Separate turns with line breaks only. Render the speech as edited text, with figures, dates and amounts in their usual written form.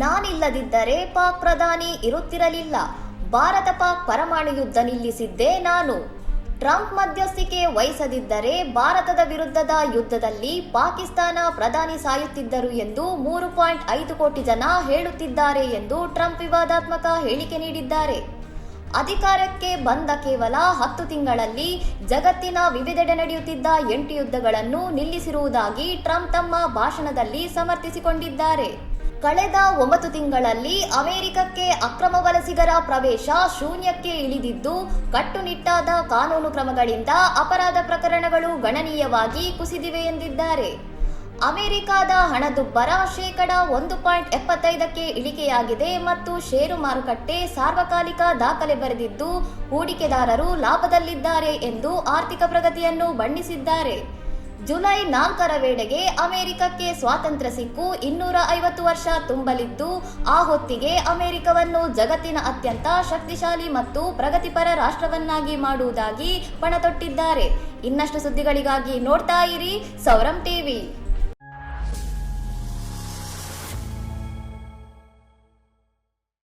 ನಾನಿಲ್ಲದಿದ್ದರೆ ಪಾಕ್ ಪ್ರಧಾನಿ ಇರುತ್ತಿರಲಿಲ್ಲ. ಭಾರತ ಪಾಕ್ ಪರಮಾಣು ಯುದ್ಧ ನಿಲ್ಲಿಸಿದ್ದೇ ನಾನು. ಟ್ರಂಪ್ ಮಧ್ಯಸ್ಥಿಕೆ ವಹಿಸದಿದ್ದರೆ ಭಾರತದ ವಿರುದ್ಧದ ಯುದ್ಧದಲ್ಲಿ ಪಾಕಿಸ್ತಾನ ಪ್ರಧಾನಿ ಸಾಯುತ್ತಿದ್ದರು ಎಂದು 3.5 ಕೋಟಿ ಜನ ಹೇಳುತ್ತಿದ್ದಾರೆ ಎಂದು ಟ್ರಂಪ್ ವಿವಾದಾತ್ಮಕ ಹೇಳಿಕೆ ನೀಡಿದ್ದಾರೆ. ಅಧಿಕಾರಕ್ಕೆ ಬಂದ ಕೇವಲ 10 ತಿಂಗಳಲ್ಲಿ ಜಗತ್ತಿನ ವಿವಿಧೆಡೆ ನಡೆಯುತ್ತಿದ್ದ 8 ಯುದ್ಧಗಳನ್ನು ನಿಲ್ಲಿಸಿರುವುದಾಗಿ ಟ್ರಂಪ್ ತಮ್ಮ ಭಾಷಣದಲ್ಲಿ ಸಮರ್ಥಿಸಿಕೊಂಡಿದ್ದಾರೆ. ಕಳೆದ 9 ತಿಂಗಳಲ್ಲಿ ಅಮೆರಿಕಕ್ಕೆ ಅಕ್ರಮ ವಲಸಿಗರ ಪ್ರವೇಶ ಶೂನ್ಯಕ್ಕೆ ಇಳಿದಿದ್ದು, ಕಟ್ಟುನಿಟ್ಟಾದ ಕಾನೂನು ಕ್ರಮಗಳಿಂದ ಅಪರಾಧ ಪ್ರಕರಣಗಳು ಗಣನೀಯವಾಗಿ ಕುಸಿದಿವೆ ಎಂದಿದ್ದಾರೆ. ಅಮೆರಿಕದ ಹಣದುಬ್ಬರ ಶೇಕಡ 1.75ಕ್ಕೆ ಇಳಿಕೆಯಾಗಿದೆ ಮತ್ತು ಷೇರು ಮಾರುಕಟ್ಟೆ ಸಾರ್ವಕಾಲಿಕ ದಾಖಲೆ ಬರೆದಿದ್ದು, ಹೂಡಿಕೆದಾರರು ಲಾಭದಲ್ಲಿದ್ದಾರೆ ಎಂದು ಆರ್ಥಿಕ ಪ್ರಗತಿಯನ್ನು ಬಣ್ಣಿಸಿದ್ದಾರೆ. ಜುಲೈ 4ರ ವೇಳೆಗೆ ಅಮೆರಿಕಕ್ಕೆ ಸ್ವಾತಂತ್ರ್ಯ ಸಿಕ್ಕು 250 ವರ್ಷ ತುಂಬಲಿದ್ದು, ಆ ಹೊತ್ತಿಗೆ ಅಮೆರಿಕವನ್ನು ಜಗತ್ತಿನ ಅತ್ಯಂತ ಶಕ್ತಿಶಾಲಿ ಮತ್ತು ಪ್ರಗತಿಪರ ರಾಷ್ಟ್ರವನ್ನಾಗಿ ಮಾಡುವುದಾಗಿ ಪಣತೊಟ್ಟಿದ್ದಾರೆ. ಇನ್ನಷ್ಟು ಸುದ್ದಿಗಳಿಗಾಗಿ ನೋಡ್ತಾ ಇರಿ ಸೌರಂ ಟಿವಿ.